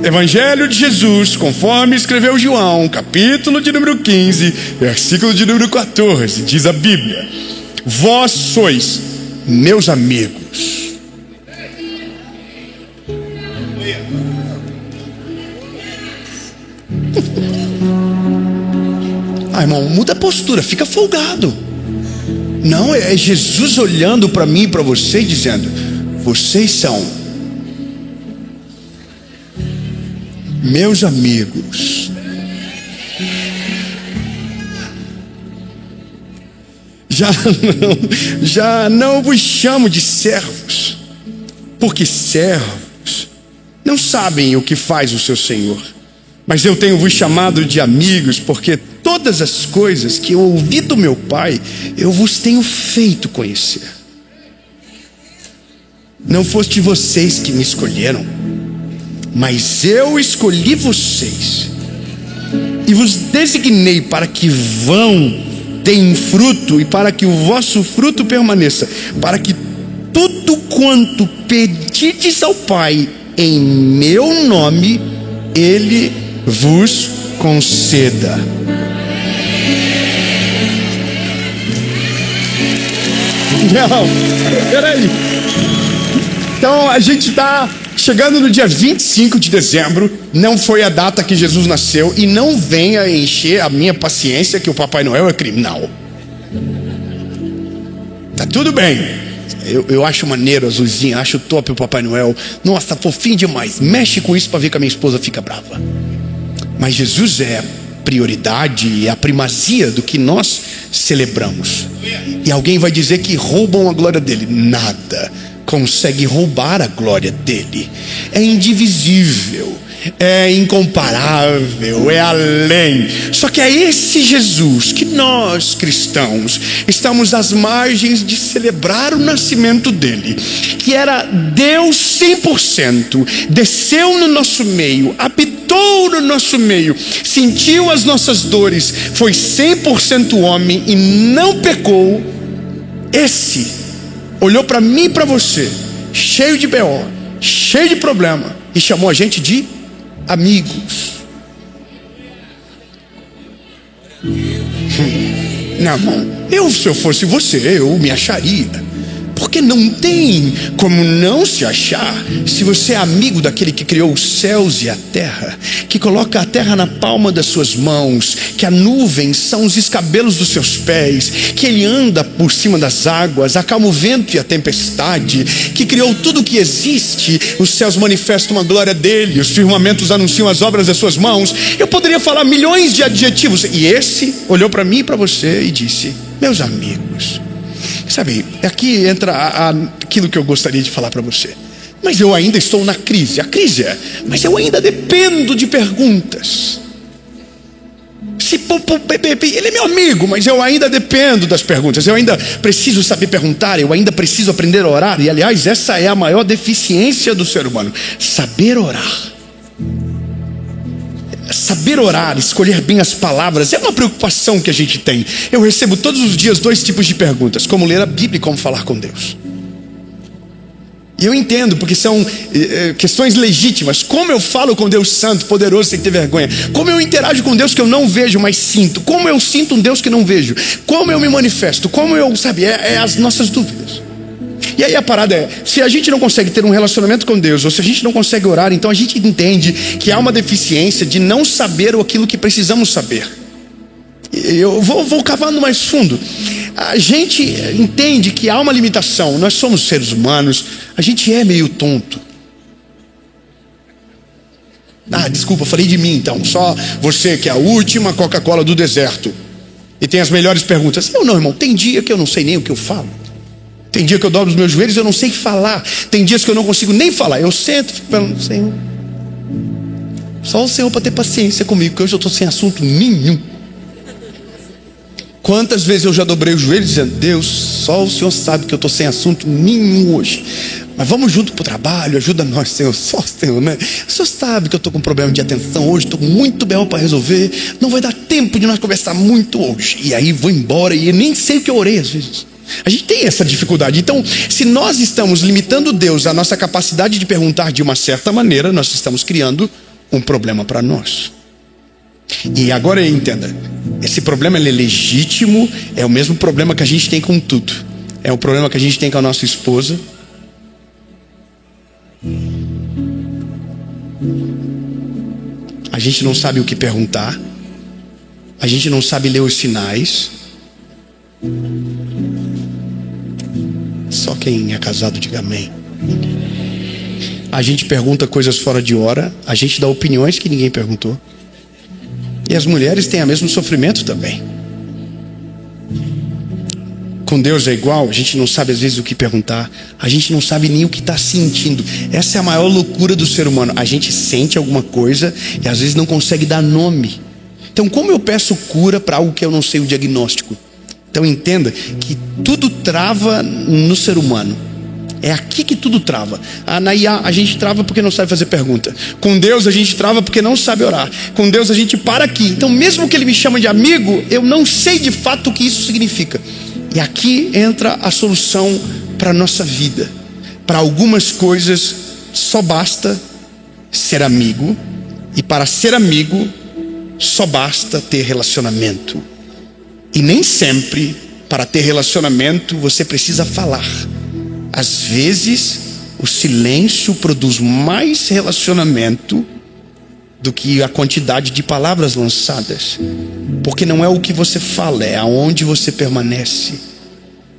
Evangelho de Jesus, conforme escreveu João, capítulo de número 15, versículo de número 14, diz a Bíblia: vós sois meus amigos. Irmão, muda a postura, fica folgado. Não, é Jesus olhando para mim e para você e dizendo: vocês são meus amigos. Já não vos chamo de servos, porque servos não sabem o que faz o seu Senhor. Mas eu tenho vos chamado de amigos, porque todas as coisas que eu ouvi do meu Pai, eu vos tenho feito conhecer. Não foste vocês que me escolheram, mas eu escolhi vocês e vos designei para que vão, deem fruto, e para que o vosso fruto permaneça, para que tudo quanto pedides ao Pai em meu nome, Ele vos conceda. Não, peraí. Então a gente está chegando no dia 25 de dezembro. Não foi a data que Jesus nasceu. E não venha encher a minha paciência que o Papai Noel é criminal. Tá tudo bem. Eu acho maneiro, azulzinho, acho top o Papai Noel. Nossa, fofinho demais. Mexe com isso para ver que a minha esposa fica brava. Mas Jesus é a prioridade e a primazia do que nós celebramos. E alguém vai dizer que roubam a glória dele. Nada consegue roubar a glória dele. É indivisível, é incomparável, é além. Só que é esse Jesus que nós cristãos estamos às margens de celebrar o nascimento dele, que era Deus 100%, desceu no nosso meio, habitou no nosso meio, sentiu as nossas dores, foi 100% homem e não pecou. Esse olhou para mim e para você, cheio de BO, cheio de problema, e chamou a gente de amigos. Não, se eu fosse você, eu me acharia. Porque não tem como não se achar se você é amigo daquele que criou os céus e a terra, que coloca a terra na palma das suas mãos, que a nuvem são os escabelos dos seus pés, que ele anda por cima das águas, acalma o vento e a tempestade, que criou tudo o que existe. Os céus manifestam a glória dele, os firmamentos anunciam as obras das suas mãos. Eu poderia falar milhões de adjetivos, e esse olhou para mim e para você e disse: meus amigos. Sabe, aqui entra aquilo que eu gostaria de falar para você. Mas eu ainda estou na crise. A crise é: mas eu ainda dependo de perguntas. Ele é meu amigo, mas eu ainda dependo das perguntas. Eu ainda preciso saber perguntar. Eu ainda preciso aprender a orar. E aliás, essa é a maior deficiência do ser humano: saber orar. Saber orar, escolher bem as palavras, é uma preocupação que a gente tem. Eu recebo todos os dias 2 tipos de perguntas: como ler a Bíblia e como falar com Deus. E eu entendo, porque são questões legítimas. Como eu falo com Deus santo, poderoso, sem ter vergonha? Como eu interajo com Deus que eu não vejo, mas sinto? Como eu sinto um Deus que não vejo? Como eu me manifesto? Como eu, as nossas dúvidas. E aí a parada é: se a gente não consegue ter um relacionamento com Deus, ou se a gente não consegue orar, então a gente entende que há uma deficiência de não saber aquilo que precisamos saber. Eu vou cavando mais fundo. A gente entende que há uma limitação. Nós somos seres humanos, a gente é meio tonto. Desculpa, falei de mim então. Só você que é a última Coca-Cola do deserto e tem as melhores perguntas. Eu não, irmão, tem dia que eu não sei nem o que eu falo. Tem dia que eu dobro os meus joelhos e eu não sei falar. Tem dias que eu não consigo nem falar. Eu sento, fico falando: Senhor, só o Senhor para ter paciência comigo, porque hoje eu estou sem assunto nenhum. Quantas vezes eu já dobrei os joelhos dizendo: Deus, só o Senhor sabe que eu estou sem assunto nenhum hoje, mas vamos junto para o trabalho, ajuda nós, Senhor. Só o Senhor, né? O Senhor sabe que eu estou com problema de atenção hoje, estou com muito bem para resolver, não vai dar tempo de nós conversar muito hoje. E aí vou embora e eu nem sei o que eu orei às vezes. A gente tem essa dificuldade. Então, se nós estamos limitando Deus à nossa capacidade de perguntar de uma certa maneira, nós estamos criando um problema para nós. E agora entenda, esse problema ele é legítimo, é o mesmo problema que a gente tem com tudo. É o problema que a gente tem com a nossa esposa. A gente não sabe o que perguntar. A gente não sabe ler os sinais. Só quem é casado diga amém. A gente pergunta coisas fora de hora. A gente dá opiniões que ninguém perguntou. E as mulheres têm o mesmo sofrimento também. Com Deus é igual, a gente não sabe às vezes o que perguntar. A gente não sabe nem o que está sentindo. Essa é a maior loucura do ser humano. A gente sente alguma coisa e às vezes não consegue dar nome. Então como eu peço cura para algo que eu não sei o diagnóstico? Então entenda que tudo trava no ser humano. É aqui que tudo trava. Na IA a gente trava porque não sabe fazer pergunta. Com Deus a gente trava porque não sabe orar. Com Deus a gente para aqui. Então mesmo que Ele me chame de amigo, eu não sei de fato o que isso significa. E aqui entra a solução para a nossa vida. Para algumas coisas só basta ser amigo. E para ser amigo só basta ter relacionamento. E nem sempre para ter relacionamento você precisa falar. Às vezes o silêncio produz mais relacionamento do que a quantidade de palavras lançadas. Porque não é o que você fala, é aonde você permanece.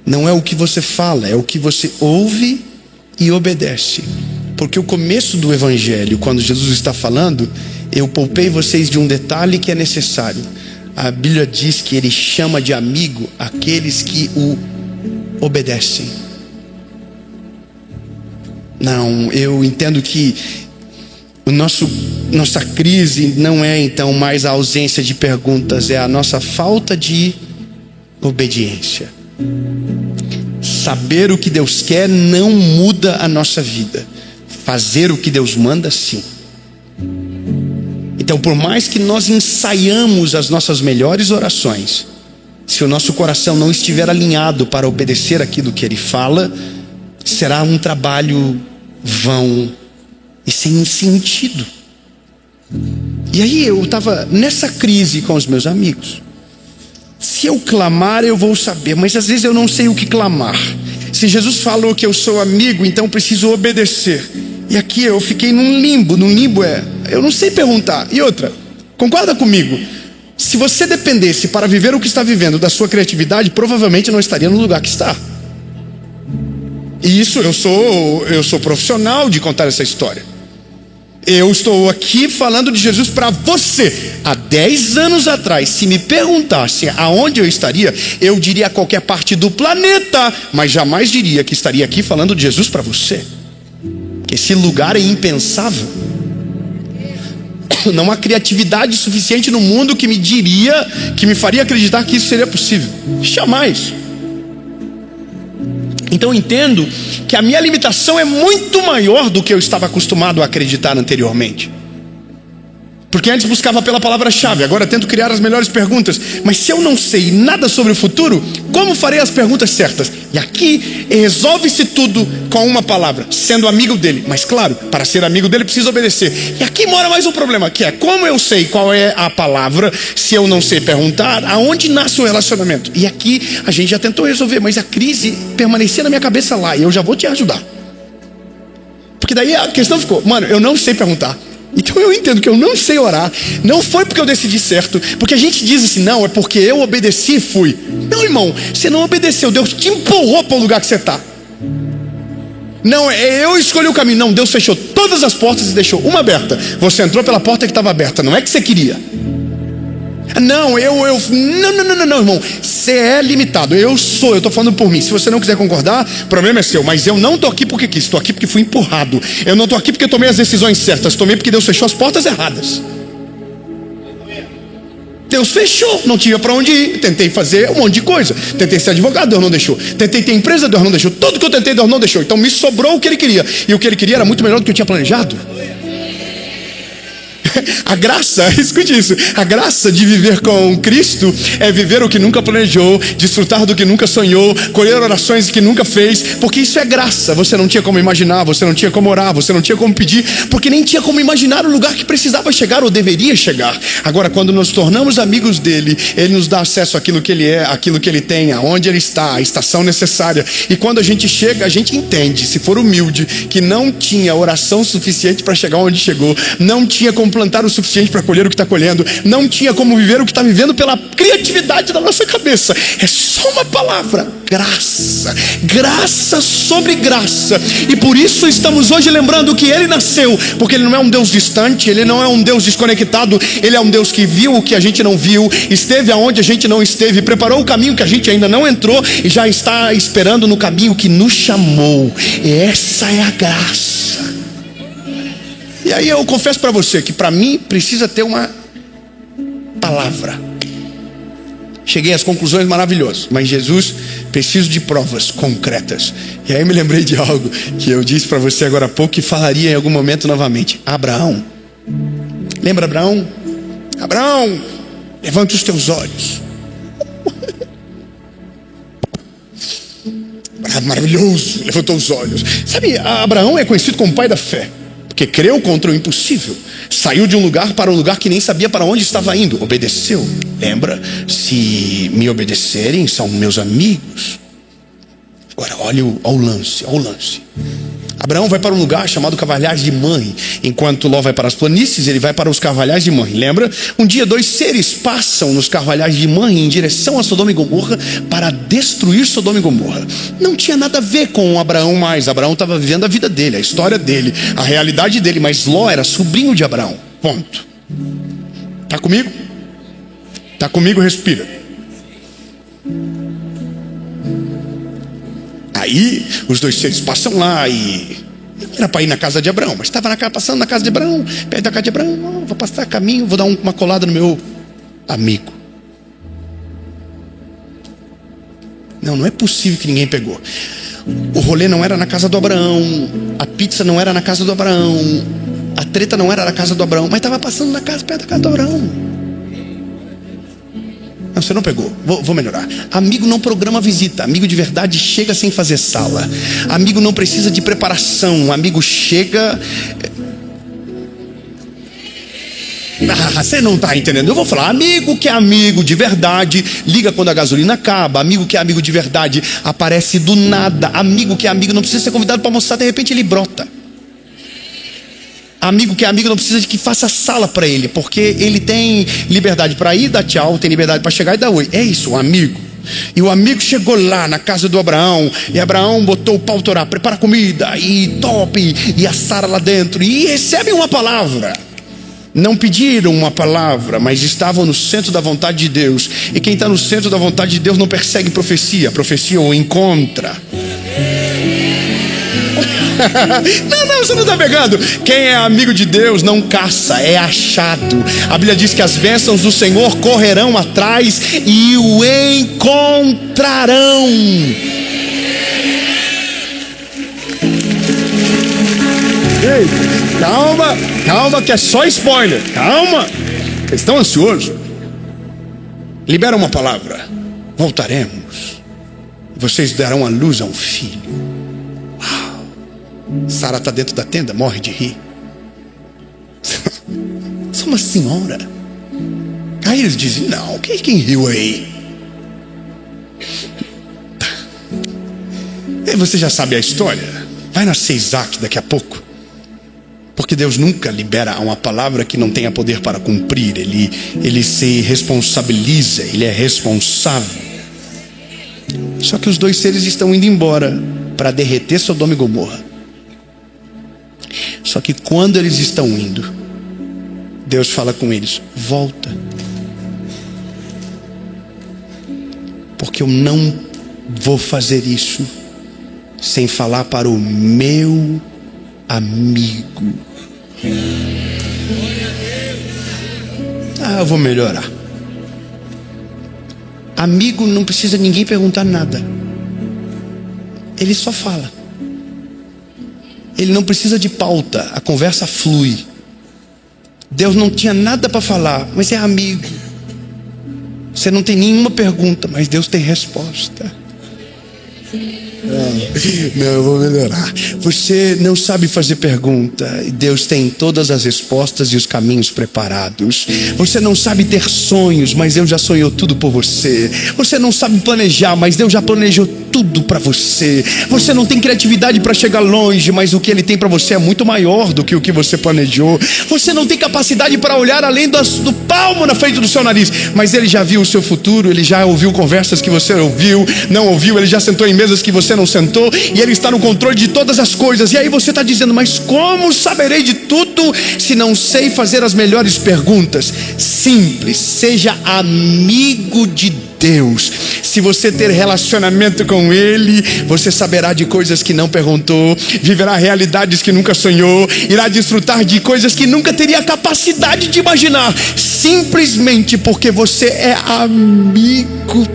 Não é o que você fala, é o que você ouve e obedece. Porque o começo do evangelho, quando Jesus está falando, eu poupei vocês de um detalhe que é necessário. A Bíblia diz que Ele chama de amigo aqueles que o obedecem. Não, eu entendo que nossa crise não é então mais a ausência de perguntas, é a nossa falta de obediência. Saber o que Deus quer não muda a nossa vida. Fazer o que Deus manda, sim. Então, por mais que nós ensaiamos as nossas melhores orações, se o nosso coração não estiver alinhado para obedecer aquilo que Ele fala, será um trabalho vão e sem sentido. E aí eu estava nessa crise com os meus amigos. Se eu clamar eu vou saber, mas às vezes eu não sei o que clamar. Se Jesus falou que eu sou amigo, então preciso obedecer. E aqui eu fiquei num limbo. Num limbo eu não sei perguntar. E outra, concorda comigo? Se você dependesse para viver o que está vivendo da sua criatividade, provavelmente não estaria no lugar que está. E isso eu sou profissional de contar essa história. Eu estou aqui falando de Jesus para você. Há 10 anos atrás, se me perguntasse aonde eu estaria, eu diria a qualquer parte do planeta, mas jamais diria que estaria aqui falando de Jesus para você. Esse lugar é impensável. Não há criatividade suficiente no mundo que me faria acreditar que isso seria possível. Jamais. Então eu entendo que a minha limitação é muito maior do que eu estava acostumado a acreditar anteriormente. Porque antes buscava pela palavra-chave, agora tento criar as melhores perguntas. Mas se eu não sei nada sobre o futuro, como farei as perguntas certas? E aqui resolve-se tudo com uma palavra, sendo amigo dele. Mas claro, para ser amigo dele precisa obedecer. E aqui mora mais um problema, que é como eu sei qual é a palavra, se eu não sei perguntar, aonde nasce o relacionamento? E aqui a gente já tentou resolver, mas a crise permanecia na minha cabeça lá, e eu já vou te ajudar. Porque daí a questão ficou, mano, eu não sei perguntar. Então eu entendo que eu não sei orar. Não foi porque eu decidi certo. Porque a gente diz assim, não, é porque eu obedeci e fui. Não, irmão, você não obedeceu. Deus te empurrou para o lugar que você está. Não, eu escolhi o caminho. Não, Deus fechou todas as portas e deixou uma aberta. Você entrou pela porta que estava aberta. Não é que você queria. Não, não, irmão. Você é limitado. Eu estou falando por mim. Se você não quiser concordar, o problema é seu. Mas eu não estou aqui porque quis. Estou aqui porque fui empurrado. Eu não estou aqui porque tomei as decisões certas. Tomei porque Deus fechou as portas erradas. Deus fechou, não tinha para onde ir. Tentei fazer um monte de coisa. Tentei ser advogado, Deus não deixou. Tentei ter empresa, Deus não deixou. Tudo que eu tentei, Deus não deixou. Então me sobrou o que Ele queria. E o que Ele queria era muito melhor do que eu tinha planejado. A graça, escute isso, a graça de viver com Cristo é viver o que nunca planejou, desfrutar do que nunca sonhou, colher orações que nunca fez, porque isso é graça. Você não tinha como imaginar, você não tinha como orar, você não tinha como pedir, porque nem tinha como imaginar o lugar que precisava chegar ou deveria chegar. Agora, quando nos tornamos amigos dele, ele nos dá acesso àquilo que ele é, àquilo que ele tem, aonde ele está, a estação necessária. E quando a gente chega, a gente entende, se for humilde, que não tinha oração suficiente para chegar onde chegou, não tinha como plantar o suficiente para colher o que está colhendo, não tinha como viver o que está vivendo pela criatividade da nossa cabeça. É só uma palavra: graça, graça sobre graça. E por isso estamos hoje lembrando que ele nasceu, porque ele não é um Deus distante, ele não é um Deus desconectado, ele é um Deus que viu o que a gente não viu, esteve aonde a gente não esteve, preparou o caminho que a gente ainda não entrou e já está esperando no caminho que nos chamou. E essa é a graça. E aí eu confesso para você que para mim precisa ter uma palavra. Cheguei às conclusões maravilhosas, mas Jesus, preciso de provas concretas. E aí eu me lembrei de algo que eu disse para você agora há pouco, que falaria em algum momento novamente. Abraão, lembra Abraão? Abraão, levanta os teus olhos. Maravilhoso, levantou os olhos. Sabe, Abraão é conhecido como pai da fé, porque creu contra o impossível, saiu de um lugar para um lugar que nem sabia para onde estava indo, obedeceu. Lembra? Se me obedecerem, são meus amigos. Agora olha o lance, olha o lance. Abraão vai para um lugar chamado Carvalhais de Mamre. Enquanto Ló vai para as planícies, ele vai para os Carvalhais de Mamre. Lembra? Um dia 2 seres passam nos Carvalhais de Mamre em direção a Sodoma e Gomorra para destruir Sodoma e Gomorra. Não tinha nada a ver com Abraão mais. Abraão estava vivendo a vida dele, a história dele, a realidade dele. Mas Ló era sobrinho de Abraão. Ponto. Tá comigo? Tá comigo? Respira. Aí os 2 seres passam lá e não era para ir na casa de Abraão, mas estava passando na casa de Abraão, perto da casa de Abraão. Vou passar caminho, vou dar uma colada no meu amigo. Não é possível que ninguém pegou. O rolê não era na casa do Abraão, a pizza não era na casa do Abraão, a treta não era na casa do Abraão, mas estava passando na casa, perto da casa do Abraão. Não, você não pegou. Vou melhorar. Amigo não programa visita. Amigo de verdade chega sem fazer sala. Amigo não precisa de preparação. Amigo chega... você não está entendendo. Eu vou falar: amigo que é amigo de verdade liga quando a gasolina acaba. Amigo que é amigo de verdade aparece do nada. Amigo que é amigo não precisa ser convidado para almoçar, de repente ele brota. Amigo que é amigo não precisa de que faça sala para ele, porque ele tem liberdade para ir, dar tchau, tem liberdade para chegar e dar oi. É isso, um amigo. E o amigo chegou lá na casa do Abraão, e Abraão botou o pau torar, prepara comida, e top, e a Sara lá dentro, e recebe uma palavra. Não pediram uma palavra, mas estavam no centro da vontade de Deus. E quem está no centro da vontade de Deus não persegue profecia, a profecia o encontra. Não, você não está pegando. Quem é amigo de Deus não caça, é achado. A Bíblia diz que as bênçãos do Senhor correrão atrás e o encontrarão. Ei, calma que é só spoiler. Calma, vocês estão ansiosos? Libera uma palavra: voltaremos, vocês darão a luz a um filho. Sara está dentro da tenda, morre de rir. Sou uma senhora. Aí eles dizem: não, quem riu aí? E você já sabe a história. Vai nascer Isaac daqui a pouco. Porque Deus nunca libera uma palavra que não tenha poder para cumprir. Ele se responsabiliza, ele é responsável. Só que os 2 seres estão indo embora para derreter Sodoma e Gomorra. Só que quando eles estão indo, Deus fala com eles: volta, porque eu não vou fazer isso sem falar para o meu amigo. Eu vou melhorar. Amigo não precisa ninguém perguntar nada, ele só fala. Ele não precisa de pauta, a conversa flui. Deus não tinha nada para falar, mas é amigo. Você não tem nenhuma pergunta, mas Deus tem resposta. Não, eu vou melhorar. Você não sabe fazer pergunta, e Deus tem todas as respostas e os caminhos preparados. Você não sabe ter sonhos, mas Deus já sonhou tudo por você. Você não sabe planejar, mas Deus já planejou tudo para você. Você não tem criatividade para chegar longe, mas o que Ele tem para você é muito maior do que o que você planejou. Você não tem capacidade para olhar além do palmo na frente do seu nariz, mas Ele já viu o seu futuro. Ele já ouviu conversas que você não ouviu. Ele já sentou em mesas que você não sentou, e Ele está no controle de todas as coisas. E aí você está dizendo: mas como saberei de tudo se não sei fazer as melhores perguntas? Simples, seja amigo de Deus. Se você ter relacionamento com Ele, você saberá de coisas que não perguntou, viverá realidades que nunca sonhou, irá desfrutar de coisas que nunca teria capacidade de imaginar, simplesmente porque você é amigo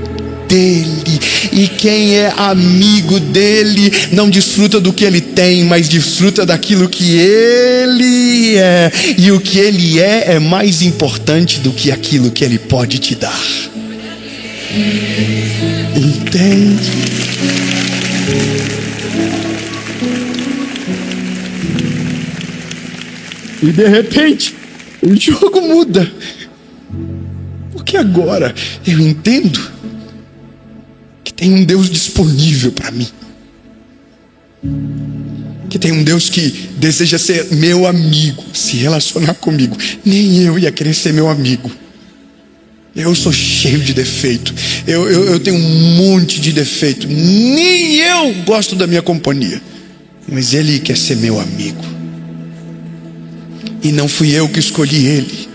dele. E quem é amigo dele não desfruta do que ele tem, mas desfruta daquilo que ele é. E o que ele é mais importante do que aquilo que ele pode te dar. Entende? E de repente o jogo muda, porque agora eu entendo que tem um Deus disponível para mim, que tem um Deus que deseja ser meu amigo, se relacionar comigo. Nem eu ia querer ser meu amigo. Eu sou cheio de defeito, eu tenho um monte de defeito, nem eu gosto da minha companhia, mas Ele quer ser meu amigo. E não fui eu que escolhi Ele,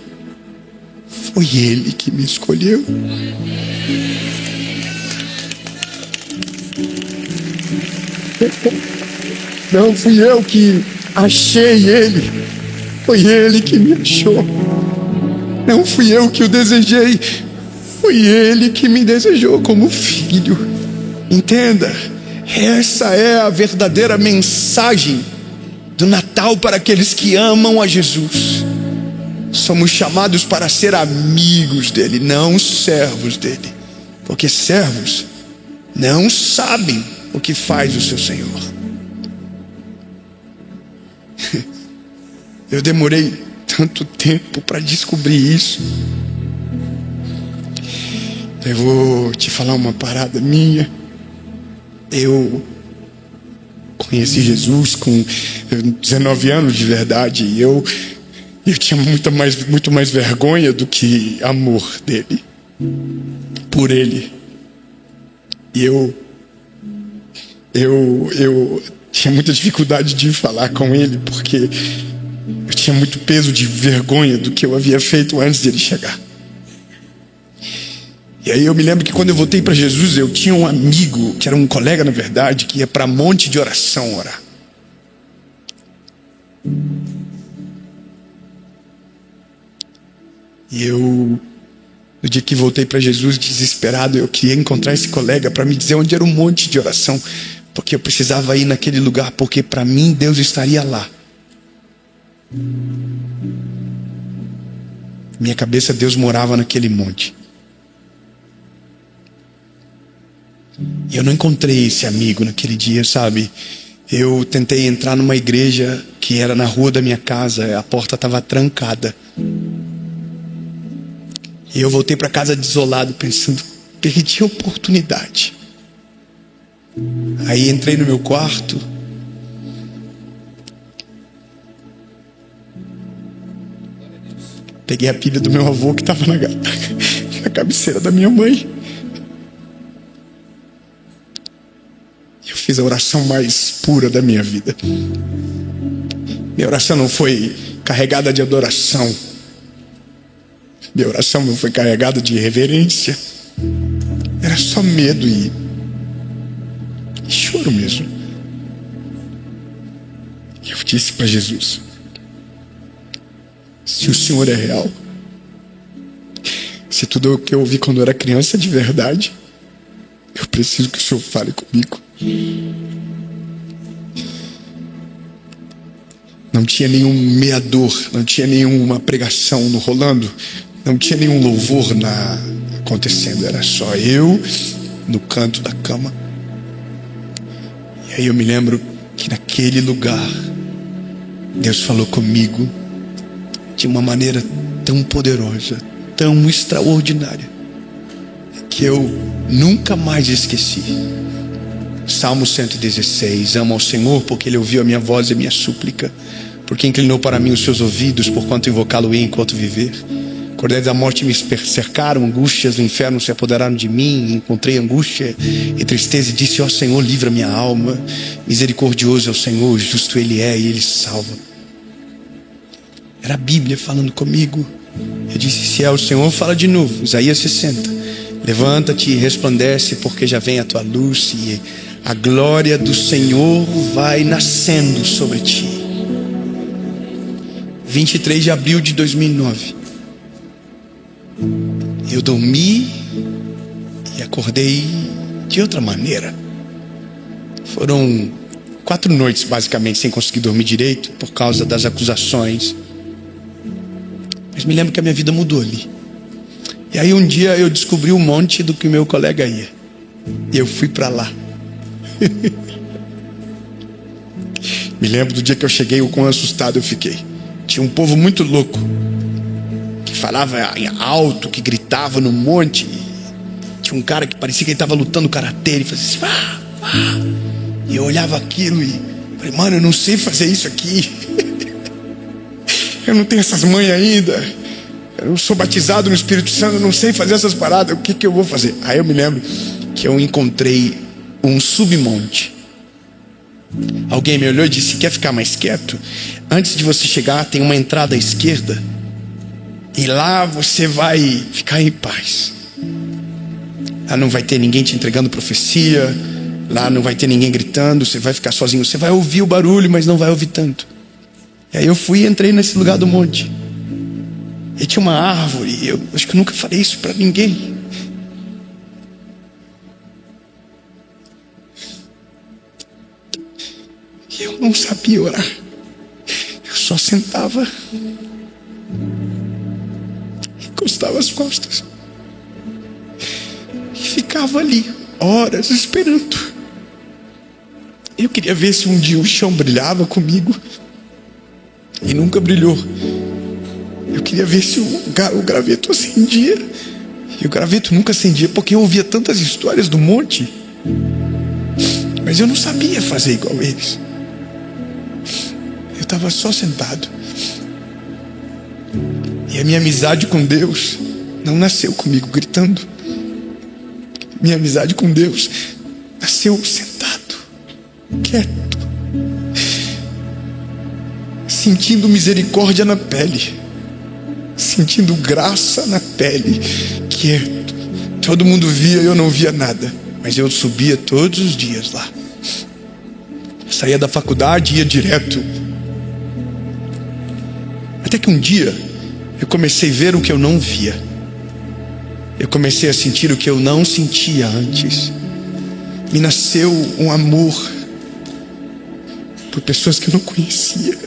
foi Ele que me escolheu. Não fui eu que achei Ele, foi Ele que me achou. Não fui eu que o desejei, foi Ele que me desejou como filho. Entenda, essa é a verdadeira mensagem do Natal para aqueles que amam a Jesus. Somos chamados para ser amigos dele, não servos dele, porque servos não sabem o que faz o seu Senhor. Eu demorei tanto tempo para descobrir isso. Eu vou te falar uma parada minha. Eu conheci Jesus com 19 anos de verdade, e eu tinha muito mais vergonha do que amor dele, por ele. E eu tinha muita dificuldade de falar com ele, porque eu tinha muito peso de vergonha do que eu havia feito antes de ele chegar. E aí eu me lembro que quando eu voltei para Jesus, eu tinha um amigo, que era um colega na verdade, que ia para monte de oração orar. E eu, no dia que voltei para Jesus desesperado, eu queria encontrar esse colega para me dizer onde era um monte de oração, porque eu precisava ir naquele lugar, porque para mim Deus estaria lá. Minha cabeça, Deus morava naquele monte. E eu não encontrei esse amigo naquele dia, sabe? Eu tentei entrar numa igreja que era na rua da minha casa, a porta estava trancada. E eu voltei para casa desolado, pensando: perdi a oportunidade. Aí entrei no meu quarto, peguei a pilha do meu avô que estava na cabeceira da minha mãe. Eu fiz a oração mais pura da minha vida. Minha oração não foi carregada de adoração. Minha oração não foi carregada de reverência. Era só medo e choro mesmo. Eu disse para Jesus: se o Senhor é real, se tudo o que eu ouvi quando eu era criança é de verdade, eu preciso que o Senhor fale comigo. Não tinha nenhum meador, não tinha nenhuma pregação no rolando, não tinha nenhum louvor acontecendo. Era só eu no canto da cama. E aí eu me lembro que naquele lugar Deus falou comigo de uma maneira tão poderosa, tão extraordinária, que eu nunca mais esqueci. Salmo 116: amo ao Senhor porque Ele ouviu a minha voz e a minha súplica, porque inclinou para mim os seus ouvidos, porquanto invocá-lo-ei enquanto viver. Cordéis da morte me cercaram, angústias do inferno se apoderaram de mim. Encontrei angústia e tristeza e disse: ó Senhor, livra minha alma. Misericordioso é o Senhor, justo Ele é e Ele salva. Era a Bíblia falando comigo. Eu disse: se é o Senhor, fala de novo. Isaías 60: levanta-te e resplandece, porque já vem a tua luz e a glória do Senhor vai nascendo sobre ti. 23 de abril de 2009. Eu dormi e acordei de outra maneira. Foram 4 noites basicamente sem conseguir dormir direito por causa das acusações. Mas me lembro que a minha vida mudou ali. E aí um dia eu descobri o monte do que meu colega ia. E eu fui para lá. Me lembro do dia que eu cheguei, o quão assustado eu fiquei. Tinha um povo muito louco, que falava alto, que gritava no monte. Tinha um cara que parecia que ele estava lutando karatê. Ele fazia assim, vá, vá. E eu olhava aquilo e falei: mano, eu não sei fazer isso aqui. Eu não tenho essas manhas ainda. Eu sou batizado no Espírito Santo, eu não sei fazer essas paradas. O que eu vou fazer? Aí eu me lembro que eu encontrei um submonte. Alguém me olhou e disse: quer ficar mais quieto? Antes de você chegar tem uma entrada à esquerda, e lá você vai ficar em paz. Lá não vai ter ninguém te entregando profecia, lá não vai ter ninguém gritando, você vai ficar sozinho. Você vai ouvir o barulho, mas não vai ouvir tanto. E aí eu fui e entrei nesse lugar do monte. E tinha uma árvore. Eu acho que eu nunca falei isso para ninguém. E eu não sabia orar. Eu só sentava, encostava as costas e ficava ali horas esperando. Eu queria ver se um dia o chão brilhava comigo, e nunca brilhou. Eu queria ver se o graveto acendia, e o graveto nunca acendia, porque eu ouvia tantas histórias do monte, mas eu não sabia fazer igual eles. Eu estava só sentado. E a minha amizade com Deus não nasceu comigo gritando. Minha amizade com Deus nasceu sentado, quieto, sentindo misericórdia na pele, sentindo graça na pele, quieto. Todo mundo via e eu não via nada, mas eu subia todos os dias lá. Saía da faculdade e ia direto. Até que um dia eu comecei a ver o que eu não via. Eu comecei a sentir o que eu não sentia antes. Me nasceu um amor por pessoas que eu não conhecia.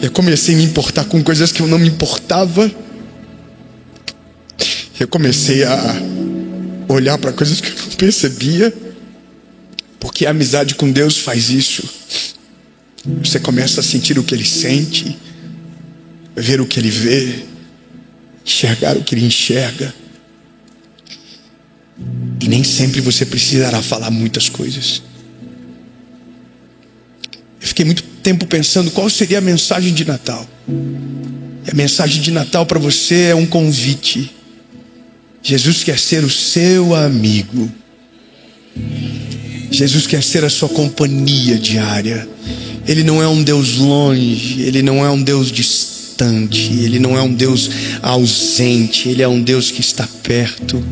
Eu comecei a me importar com coisas que eu não me importava. Eu comecei a olhar para coisas que eu não percebia. Porque a amizade com Deus faz isso. Você começa a sentir o que Ele sente, ver o que Ele vê, enxergar o que Ele enxerga. E nem sempre você precisará falar muitas coisas. Eu fiquei muito tempo pensando qual seria a mensagem de Natal. E a mensagem de Natal para você é um convite. Jesus quer ser o seu amigo. Jesus quer ser a sua companhia diária. Ele não é um Deus longe, Ele não é um Deus distante, Ele não é um Deus ausente, Ele é um Deus que está perto.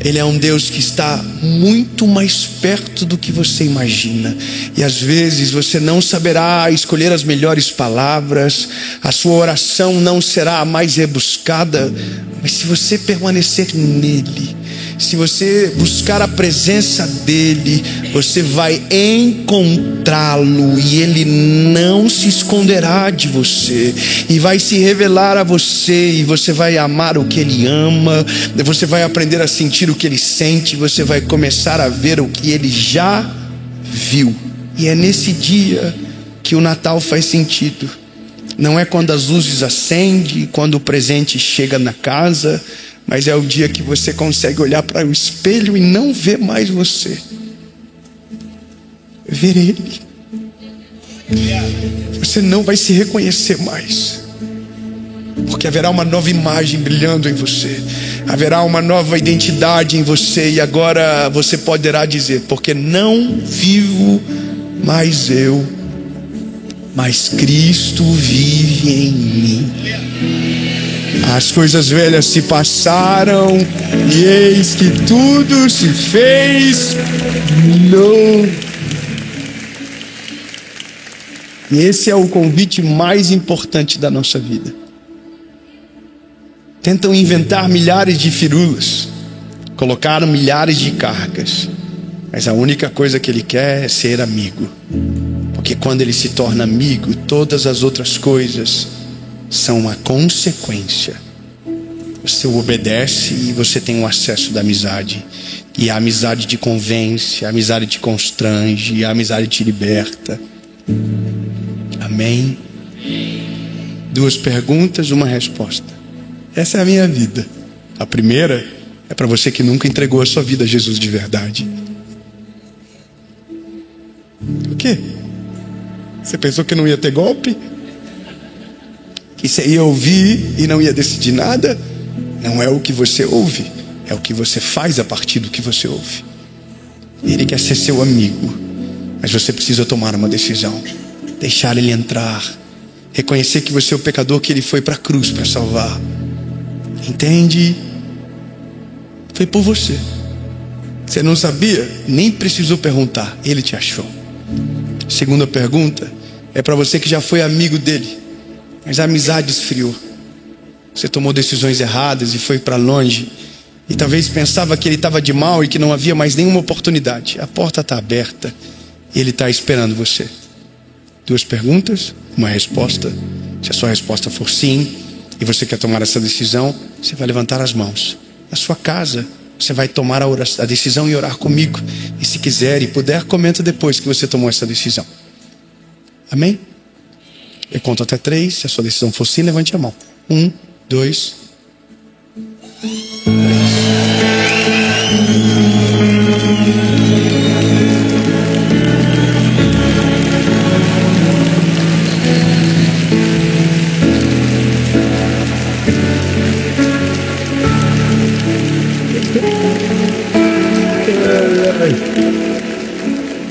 Ele é um Deus que está muito mais perto do que você imagina. E às vezes você não saberá escolher as melhores palavras, a sua oração não será a mais rebuscada, mas se você permanecer nele, Se você buscar a presença dele, você vai encontrá-lo e ele não se esconderá de você e vai se revelar a você, e você vai amar o que ele ama, você vai aprender a sentir o que ele sente, você vai começar a ver o que ele já viu. E é nesse dia que o Natal faz sentido. Não é quando as luzes acendem, quando o presente chega na casa, mas é o dia que você consegue olhar para o espelho e não ver mais você, ver ele. Você não vai se reconhecer mais, porque haverá uma nova imagem brilhando em você, haverá uma nova identidade em você, e agora você poderá dizer: porque não vivo mais eu, mas Cristo vive em mim. As coisas velhas se passaram e eis que tudo se fez novo. E esse é o convite mais importante da nossa vida. Tentam inventar milhares de firulas, colocaram milhares de cargas, mas a única coisa que ele quer é ser amigo. Porque quando ele se torna amigo, todas as outras coisas são uma consequência. Você o obedece e você tem o acesso da amizade. E a amizade te convence, a amizade te constrange, a amizade te liberta. Amém? 2 perguntas, 1 resposta. Essa é a minha vida. A primeira é para você que nunca entregou a sua vida a Jesus de verdade. O quê? Você pensou que não ia ter golpe? Que você ia ouvir e não ia decidir nada? Não é o que você ouve, é o que você faz a partir do que você ouve. Ele quer ser seu amigo, mas você precisa tomar uma decisão. Deixar ele entrar, reconhecer que você é o pecador que ele foi para a cruz para salvar. Entende? Foi por você. Você não sabia? Nem precisou perguntar, ele te achou. Segunda pergunta é para você que já foi amigo dele, mas a amizade esfriou. Você tomou decisões erradas e foi para longe, e talvez pensava que ele estava de mal e que não havia mais nenhuma oportunidade. A porta está aberta e ele está esperando você. 2 perguntas, 1 resposta. Se a sua resposta for sim e você quer tomar essa decisão, você vai levantar as mãos. Na sua casa, você vai tomar a decisão e orar comigo. E se quiser e puder, comenta depois que você tomou essa decisão. Amém? Eu conto até 3. Se a sua decisão for sim, levante a mão. 1, 2, 3.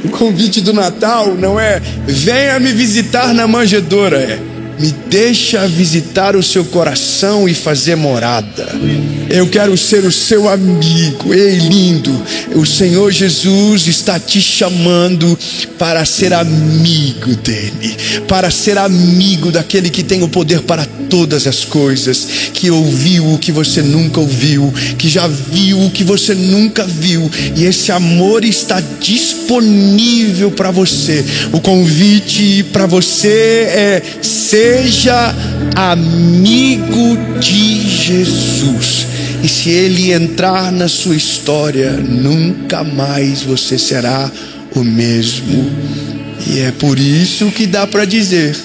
O convite do Natal não é venha me visitar na manjedoura, é me deixa visitar o seu coração e fazer morada. Eu quero ser o seu amigo. Ei, lindo, o Senhor Jesus está te chamando para ser amigo dele, para ser amigo daquele que tem o poder para todas as coisas, que ouviu o que você nunca ouviu, que já viu o que você nunca viu, e esse amor está disponível para você. O convite para você é: seja amigo de Jesus. E se ele entrar na sua história, nunca mais você será o mesmo. E é por isso que dá para dizer: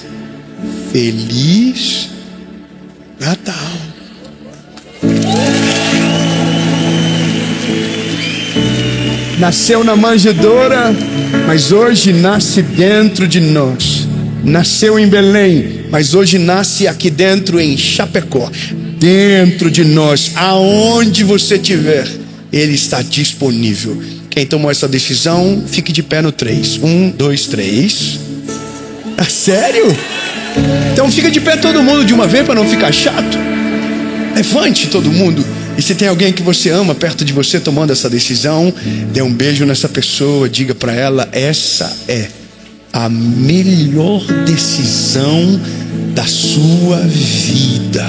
Feliz Natal. Nasceu na manjedoura, mas hoje nasce dentro de nós. Nasceu em Belém, mas hoje nasce aqui dentro em Chapecó. Dentro de nós, aonde você estiver, ele está disponível. Quem tomou essa decisão, fique de pé no 3. 1, 2, 3. Ah, sério? Então fica de pé todo mundo de uma vez para não ficar chato. Levante todo mundo. E se tem alguém que você ama perto de você tomando essa decisão, dê um beijo nessa pessoa, diga para ela: essa é a melhor decisão da sua vida.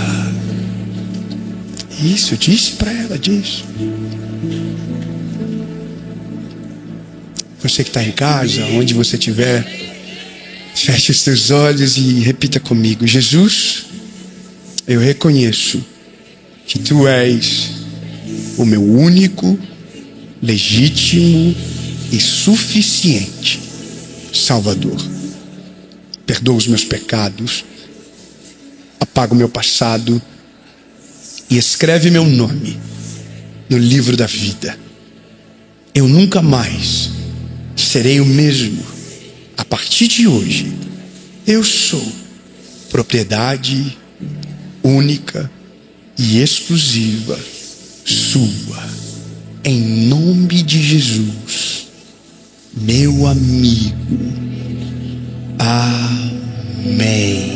Isso, disse para ela, diz. Você que está em casa, onde você estiver, feche os seus olhos e repita comigo: Jesus, eu reconheço que Tu és o meu único, legítimo e suficiente Salvador. Perdoa os meus pecados, apaga o meu passado e escreve meu nome no livro da vida. Eu nunca mais serei o mesmo. A partir de hoje, eu sou propriedade única e exclusiva Sua. Em nome de Jesus, meu amigo. Amém.